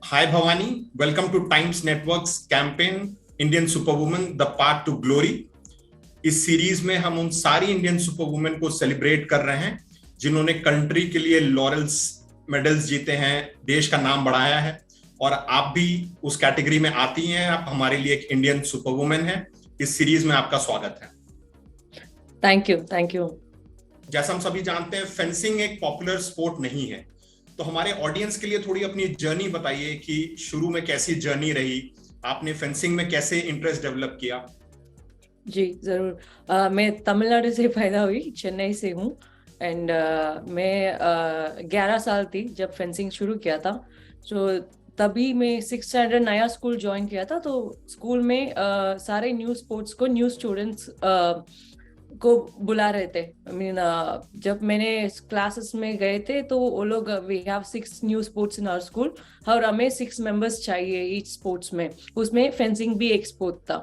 Hi Bhavani, welcome to Times Network's campaign Indian Superwoman: The Path to Glory। इस series में हम उन सारी इंडियन सुपरवुमेन को सेलिब्रेट कर रहे हैं जिन्होंने कंट्री के लिए लॉरेल्स मेडल्स जीते हैं, देश का नाम बढ़ाया है। और आप भी उस कैटेगरी में आती हैं, आप हमारे लिए एक इंडियन सुपरवुमेन हैं। इस सीरीज में आपका स्वागत है। Thank you. जैसा हम सभी जानते हैं, फेंसिंग एक पॉपुलर स्पोर्ट नहीं है, तो हमारे ऑडियंस के लिए थोड़ी अपनी जर्नी बताइए कि शुरू में कैसी जर्नी रही, आपने फेंसिंग में कैसे इंटरेस्ट डेवलप किया। जी जरूर। मैं तमिलनाडु से पैदा हुई, चेन्नई से हूँ। एंड मैं 11 साल थी जब फेंसिंग शुरू किया था। तो तभी मैं 6 स्टैंडर्ड नया स्कूल ज्वाइन किया था। तो स्कूल में सारे न्यू स्पोर्ट्स को न्यू स्टूडेंट्स को बुला रहे थे। जब मैंने क्लासेस में गए थे तो वो लोग, we have 6 new sports in our school और हमें 6 मेंबर्स चाहिए ईच स्पोर्ट्स में। उसमें फेंसिंग भी एक स्पोर्ट था।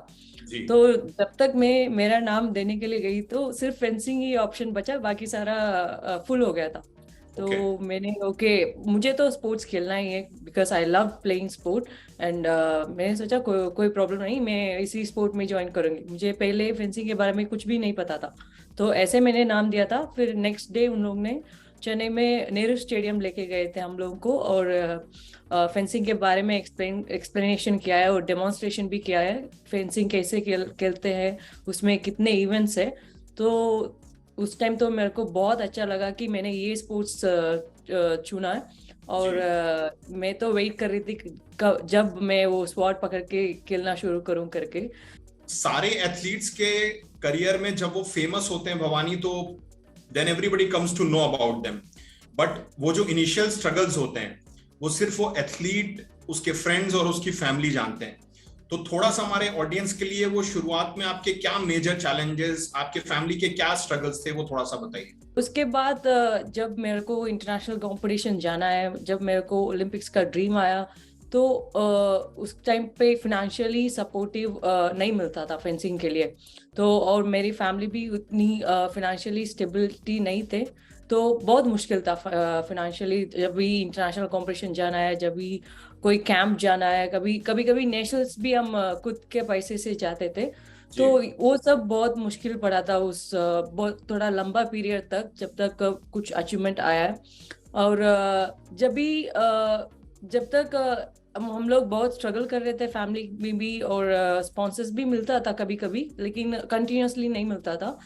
तो जब तक मैं मेरा नाम देने के लिए गई तो सिर्फ फेंसिंग ही ऑप्शन बचा, बाकी सारा फुल हो गया था। तो मैंने मुझे तो स्पोर्ट्स खेलना ही है because I love playing sport. And मैंने सोचा कोई प्रॉब्लम नहीं, मैं इसी स्पोर्ट में ज्वाइन करूंगी। मुझे पहले फेंसिंग के बारे में कुछ भी नहीं पता था, तो ऐसे मैंने नाम दिया था। फिर नेक्स्ट डे उन लोग ने चेन्नई में नेहरू स्टेडियम लेके गए थे हम लोगों को, और फेंसिंग के बारे में एक्सप्लेनेशन किया है और डेमोन्स्ट्रेशन भी किया है, फेंसिंग कैसे खेलते हैं, उसमें कितने इवेंट्स है। तो उस टाइम तो मेरे को बहुत अच्छा लगा कि मैंने ये स्पोर्ट्स चुना है। और मैं तो वेट कर रही थी जब मैं वो स्वॉर्ड पकड़ के खेलना शुरू करूं करके। सारे एथलीट्स के करियर में जब वो फेमस होते हैं भवानी, तो then everybody comes to know about them. But वो जो इनिशियल स्ट्रगल्स होते हैं वो सिर्फ वो एथलीट, उसके फ्रेंड्स और उसकी फैमिली जानते हैं। तो थोड़ा सा हमारे ऑडियंस के लिए वो शुरुआत में आपके क्या मेजर चैलेंजेस, आपके फैमिली के क्या स्ट्रगल्स थे, वो थोड़ा सा बताइए। उसके बाद जब मेरे को इंटरनेशनल कंपटीशन जाना है, जब मेरे को ओलंपिक्स का ड्रीम आया, तो उस टाइम पे फिनेंशियली सपोर्टिव नहीं मिलता था फेंसिंग के लिए। तो और मेरी फैमिली भी उतनी फिनेंशियली स्टेबिलिटी नहीं थे, तो बहुत मुश्किल था फिनेंशियली। जब भी इंटरनेशनल कंपटीशन जाना है, जब भी कोई कैंप जाना है, कभी नेशनल्स भी हम खुद के पैसे से जाते थे। तो वो सब बहुत मुश्किल पड़ा था उस बहुत थोड़ा लंबा पीरियड तक, जब तक कुछ अचीवमेंट आया है। और जब तक हम लोग बहुत स्ट्रगल कर रहे थे फैमिली में भी, और स्पॉन्सर्स भी मिलता था कभी कभी, लेकिन कंटिन्यूअसली नहीं मिलता था।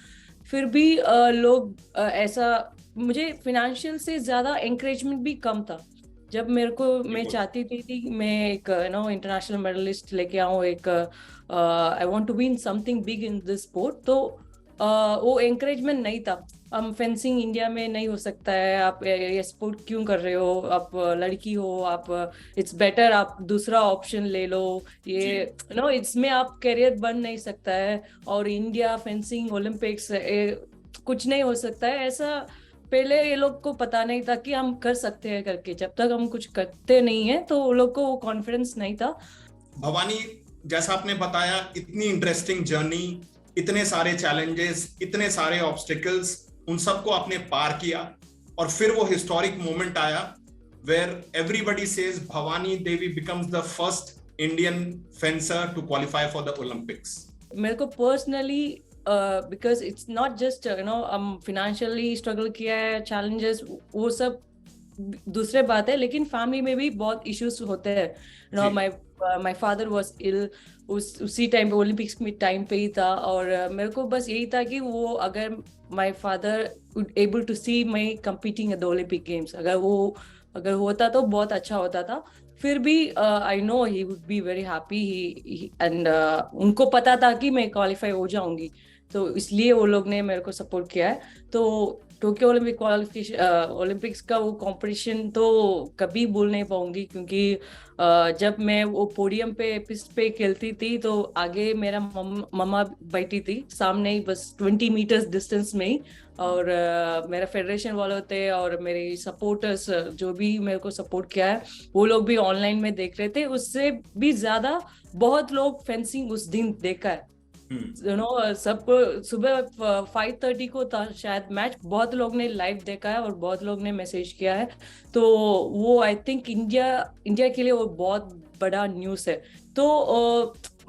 फिर भी लोग ऐसा, मुझे फिनेंशियल से ज्यादा एंकरेजमेंट भी कम था। जब मैं चाहती थी मैं एक इंटरनेशनल मेडलिस्ट लेके आऊँ, एक I want to win something big in this sport, तो वो एंकरेजमेंट नहीं था। हम फेंसिंग इंडिया में नहीं हो सकता है, आप ये स्पोर्ट क्यों कर रहे हो, आप लड़की हो, आप इट्स बेटर आप दूसरा ऑप्शन ले लो, ये इसमें आप करियर बन नहीं सकता है, और इंडिया फेंसिंग ओलंपिक्स कुछ नहीं हो सकता है ऐसा। पहले ये लोग को पता नहीं था कि हम कर सकते हैं करके। जब तक हम कुछ करते नहीं है तो वो लोग को वो कॉन्फिडेंस नहीं था। भवानी, जैसा आपने बताया, इतनी इंटरेस्टिंग जर्नी, इतने सारे चैलेंजेस, इतने सारे ऑब्स्टिकल्स, उन सबको आपने पार किया, और फिर वो हिस्टोरिक मोमेंट आया where everybody says Bhavani Devi becomes the first Indian fencer to qualify for the Olympics. मेरे को personally, because it's not just हम फिनेंशियली स्ट्रगल किया है, चैलेंजेस वो सब दूसरे बात है, लेकिन फैमिली में भी बहुत इश्यूज होते हैं। माय फादर वाज इल, उसी टाइम पे ओलंपिक्स में टाइम पे ही था, और मेरे को बस यही था कि वो, अगर my father able to see my competing at the Olympic games, अगर होता तो बहुत अच्छा होता था। फिर भी I know he would be very happy, and उनको पता था कि मैं क्वालिफाई हो जाऊंगी, तो इसलिए वो लोग ने मेरे को सपोर्ट किया है। तो टोक्यो ओलंपिक्स का वो कंपटीशन तो कभी भूल नहीं पाऊंगी, क्योंकि जब मैं वो पोडियम पे पिस्ट पे खेलती थी तो आगे मेरा मम्मा बैठी थी, सामने ही बस 20 मीटर्स डिस्टेंस में ही। और मेरा फेडरेशन वाले थे और मेरे सपोर्टर्स जो भी मेरे को सपोर्ट किया है, वो लोग भी ऑनलाइन में देख रहे थे। उससे भी ज्यादा बहुत लोग फेंसिंग उस दिन देखा है, यू नो सबको सुबह 5:30 को था शायद मैच, बहुत लोग ने लाइव देखा है और बहुत लोग ने मैसेज किया है, तो वो आई थिंक इंडिया इंडिया के लिए वो बहुत बड़ा न्यूज़ है। तो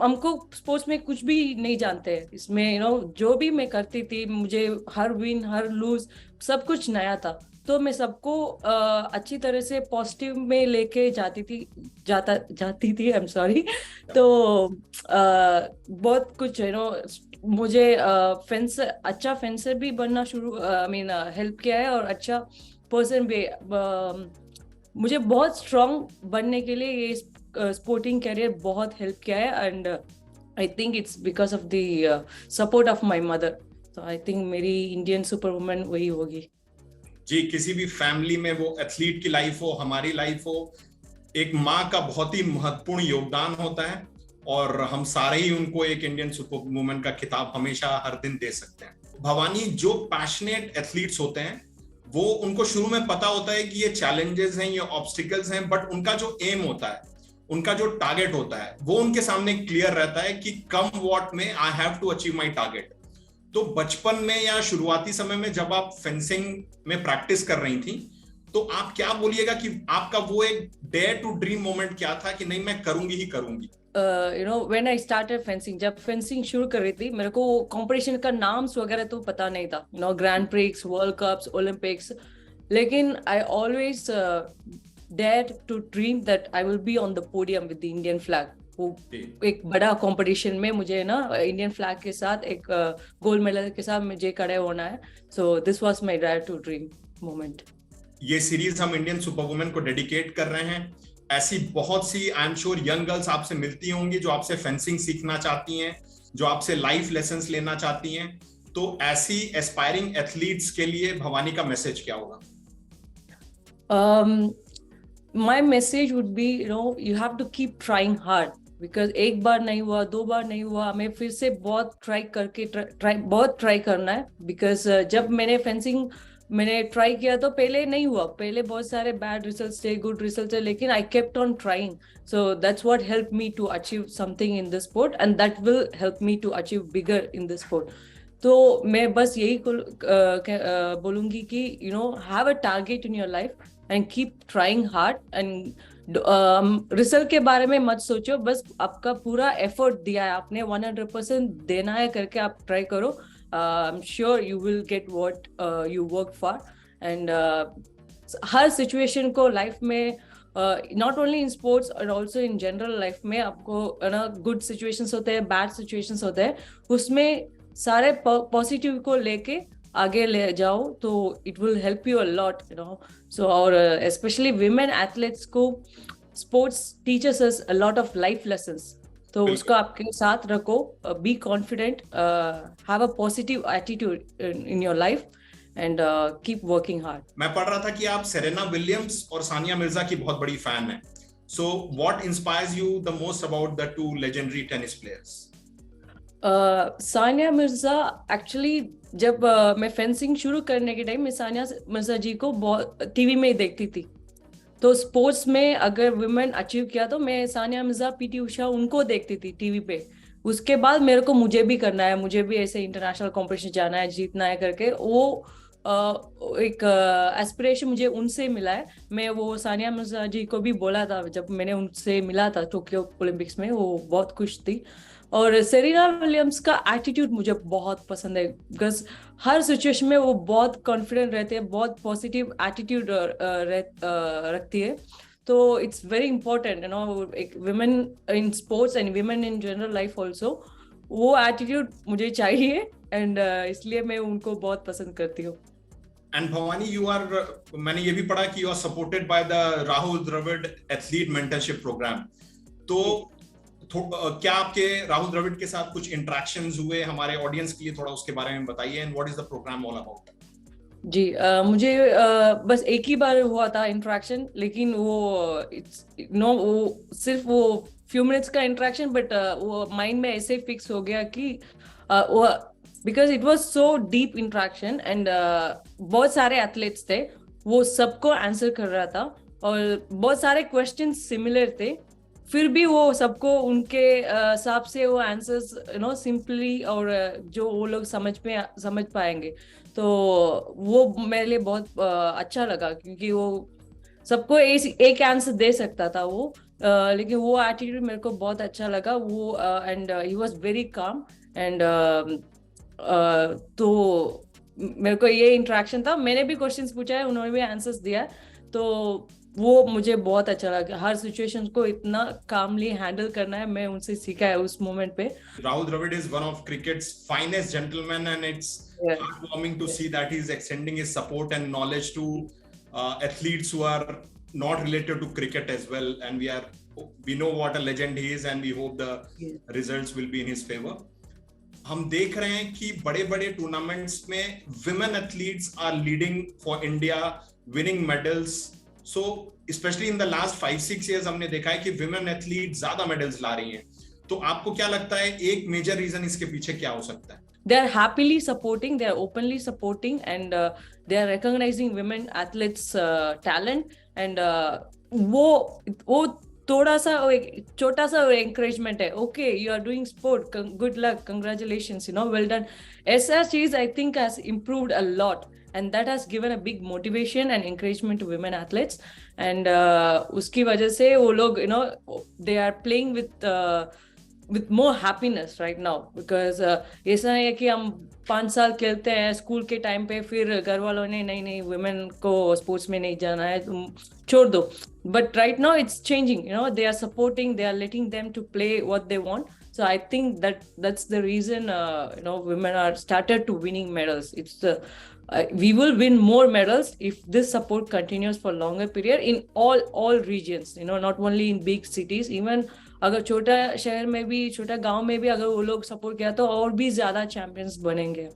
हमको स्पोर्ट्स में कुछ भी नहीं जानते हैं इसमें, यू नो जो भी मैं करती थी मुझे हर विन हर लूज सब कुछ नया था, तो मैं सबको अच्छी तरह से पॉजिटिव में लेके जाती थी, आई एम सॉरी। तो बहुत कुछ यू नो मुझे अच्छा फेंसर भी बनना शुरू आई मीन हेल्प किया है, और अच्छा पर्सन भी मुझे बहुत स्ट्रांग बनने के लिए ये स्पोर्टिंग कैरियर बहुत हेल्प किया है। And I think it's because of the support of my mother. तो आई थिंक मेरी इंडियन सुपर वुमन वही होगी। जी, किसी भी फैमिली में वो एथलीट की लाइफ हो, हमारी लाइफ हो, एक माँ का बहुत ही महत्वपूर्ण योगदान होता है, और हम सारे ही उनको एक इंडियन सुपर वुमन का खिताब हमेशा हर दिन दे सकते हैं। भवानी, जो पैशनेट एथलीट्स होते हैं वो उनको शुरू में पता होता है कि ये चैलेंजेस हैं, ये ऑब्स्टिकल्स हैं, बट उनका जो एम होता है, उनका जो टारगेट होता है, वो उनके सामने क्लियर रहता है कि come what may I have to achieve my target. तो बचपन में या शुरुआती समय में जब आप फेंसिंग में प्रैक्टिस कर रही थी, तो आप क्या बोलिएगा कि आपका वो एक डेयर टू ड्रीम मोमेंट क्या था कि नहीं मैं करूंगी ही करूंगी? You know when I started fencing, जब फेंसिंग शुरू कर रही थी मेरे को कंपटीशन का नाम्स वगैरह तो पता नहीं था, you know Grand Prix, World Cups, Olympics, लेकिन I always dared to dream that I will be on the podium with the Indian flag। वो एक बड़ा कंपटीशन में मुझे ना इंडियन फ्लैग के साथ एक गोल्ड मेडल के साथ मुझे खड़े होना है। So this was my dare to dream moment. ये सीरीज हम इंडियन सुपर वुमेन को डेडिकेट कर रहे हैं। ऐसी बहुत सी I am sure young girls आपसे मिलती होंगी जो आपसे फेंसिंग सीखना चाहती हैं, जो आपसे लाइफ लेसन्स लेना चाहती हैं। तो ऐसी एस्पायरिंग एथलीट्स के लिए भवानी का मैसेज क्या होगा? My message would be, you know, you have to keep trying hard, because एक बार नहीं हुआ, दो बार नहीं हुआ, हमें फिर से बहुत बहुत ट्राई करना है। बिकॉज जब मैंने ट्राई किया तो पहले नहीं हुआ, पहले बहुत सारे बैड रिजल्ट्स थे, गुड रिजल्ट्स थे, लेकिन I kept on trying. So that's what help me to achieve something in this sport, and that will help me to achieve bigger in this sport. तो मैं बस यही बोलूंगी कि you know have a target in your life and keep trying hard, and result के बारे में मत सोचो, बस आपका पूरा एफर्ट दिया है आपने, 100% देना है करके आप ट्राई करो। आई am sure you will get what you work for. And her situation को लाइफ में, नॉट ओनली इन स्पोर्ट्स और ऑल्सो इन जनरल लाइफ में, आपको ना गुड सिचुएशंस होते हैं, बैड सिचुएशंस होते हैं, उसमें सारे पॉजिटिव को लेके आगे ले जाओ, तो it will help you a lot, you know. So और स्पेशली विमेन एथलीट्स को sports teachers us a lot of life lessons, तो उसको आपके साथ रखो, be confident, have a positive attitude in your life, and keep working hard. मैं पढ़ रहा था कि आप सेरेना विलियम्स और सानिया मिर्जा की बहुत बड़ी फैन है। So what inspires you the most about the two legendary tennis players? Sania Mirza, actually जब मैं फेंसिंग शुरू करने के टाइम मैं सानिया मिर्जा जी को बहुत टीवी में ही देखती थी। तो स्पोर्ट्स में अगर वुमेन अचीव किया तो मैं सानिया मिर्जा, पीटी उषा, उनको देखती थी टीवी पे। उसके बाद मेरे को मुझे भी करना है, मुझे भी ऐसे इंटरनेशनल कॉम्पिटिशन जाना है, जीतना है करके वो एक एस्पिरेशन मुझे उनसे मिला है। मैं वो सानिया मिर्जा जी को भी बोला था जब मैंने उनसे मिला था टोक्यो ओलंपिक्स में, वो बहुत खुश थी। और सेरेना विलियम्स का एटीट्यूड मुझे बहुत पसंद है, बिकॉज हर सिचुएशन में वो बहुत कॉन्फिडेंट रहते हैं, बहुत पॉजिटिव एटीट्यूड रखती है। तो it's very important, you know, एक women in sports and women in general life also, वो एटीट्यूड मुझे चाहिए, एंड इसलिए मैं उनको बहुत पसंद करती हूँ। एंड भवानी, यू आर, मैंने ये भी पढ़ा कि you are supported by the Rahul Dravid athlete mentorship programme. तो क्या आपके राहुल द्रविड़ के साथ कुछ इंटरेक्शंस हुए? हमारे ऑडियंस के लिए थोड़ा उसके बारे में बताइए, and what is the program all about? जी, मुझे बस एक ही बार हुआ था इंटरेक्शन, लेकिन वो वो सिर्फ वो फ्यू मिनट्स का इंटरेक्शन, बट वो माइंड में ऐसे फिक्स हो गया कि वो, because it was so deep interaction, and बहुत सारे एथलीट्स थे, वो सबको आंसर कर रहा था, और बहुत सारे क्वेश्चन सिमिलर थे। फिर भी वो सबको उनके हिसाब से वो आंसर्स सिंपली और जो वो लोग समझ पाएंगे। तो वो मेरे लिए बहुत अच्छा लगा, क्योंकि वो सबको एक आंसर दे सकता था वो, लेकिन वो एटीट्यूड मेरे को बहुत अच्छा लगा वो। And he was very calm. And तो मेरे को ये इंटरेक्शन था, मैंने भी क्वेश्चंस पूछा है, उन्होंने भी आंसर्स दिया है, तो वो मुझे बहुत अच्छा लगा। हर सिचुएशन को इतना कामली हैंडल करना है, मैं उनसे सीखा है उस मोमेंट पे। Rahul Dravid is one of cricket's finest gentlemen, and it's heartwarming to see that he's extending his support and knowledge to athletes who are not related to cricket as well. And we know what a legend he is, and we hope the results will be in his favor. हम देख रहे हैं कि बड़े बड़े tournaments में women athletes are leading for India, winning medals. So specially in the last 5-6 years हमने देखा है कि विमेन एथलीट ज्यादा मेडल्स ला रही हैं। तो आपको क्या लगता है एक मेजर रीजन इसके पीछे क्या हो सकता है? They are happily supporting, they are openly supporting, and they are recognizing women athletes talent, and वो थोड़ा सा एक छोटा सा encouragement है, okay you are doing sport, good luck, congratulations, well done। ऐसा चीज I think has improved a lot, and that has given a big motivation and encouragement to women athletes। and उसकी वजह से वो लोग they are playing with more happiness right now, because ऐसा है कि हम 5 साल खेलते हैं स्कूल के टाइम पे, फिर घर वालों ने नहीं वुमेन को स्पोर्ट्स में नहीं जाना है, तुम छोड़ दो। But right now it's changing, they are supporting, they are letting them to play what they want. So I think that's the reason women are started to winning medals. It's we will win more medals if this support continues for longer period in all regions, not only in big cities, even अगर छोटा शहर में भी, छोटा गांव में भी अगर वो लोग सपोर्ट किया तो और भी ज्यादा चैंपियंस बनेंगे।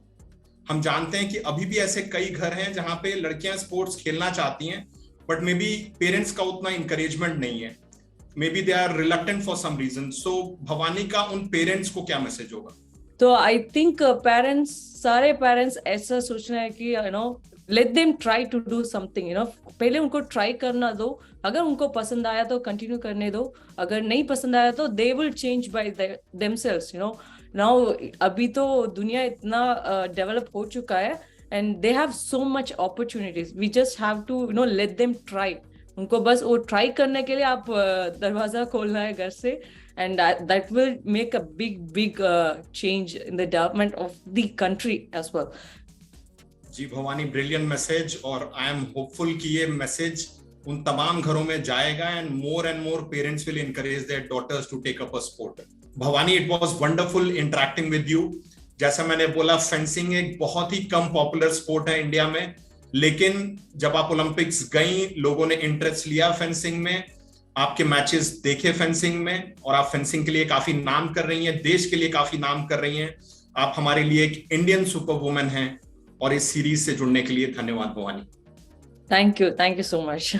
हम जानते हैं कि अभी भी ऐसे कई घर हैं जहां पे लड़कियां स्पोर्ट्स खेलना चाहती हैं, बट मे बी पेरेंट्स का उतना इंकरेजमेंट नहीं है, maybe they are reluctant for some reason. So Bhavani का उन पेरेंट्स को क्या मैसेज होगा? तो आई थिंक सारे पेरेंट्स ऐसा सोचना है कि let them try to do something, पहले उनको ट्राई करना दो, अगर उनको पसंद आया तो कंटिन्यू करने दो, अगर नहीं पसंद आया तो they will change by themselves. Now अभी तो दुनिया इतना डेवलप हो चुका है, and they have so much opportunities, we just have to let them try. उनको बस वो ट्राई करने के लिए आप दरवाजा खोलना है घर से, and that will make a big change in the development of the country as well। Ji Bhavani, brilliant message, और आई एम होपफुल कि ये मैसेज उन तमाम घरों में जाएगा and more parents will encourage their daughters to take up a sport. Bhavani, it was wonderful interacting with you. जैसा मैंने बोला, फेंसिंग एक बहुत ही कम पॉपुलर स्पोर्ट है इंडिया में, लेकिन जब आप ओलंपिक्स गई, लोगों ने इंटरेस्ट लिया फेंसिंग में, आपके मैचेस देखे फेंसिंग में, और आप फेंसिंग के लिए काफी नाम कर रही हैं, देश के लिए काफी नाम कर रही हैं। आप हमारे लिए एक इंडियन सुपर वुमन हैं, और इस सीरीज से जुड़ने के लिए धन्यवाद Bhavani. Thank you so much.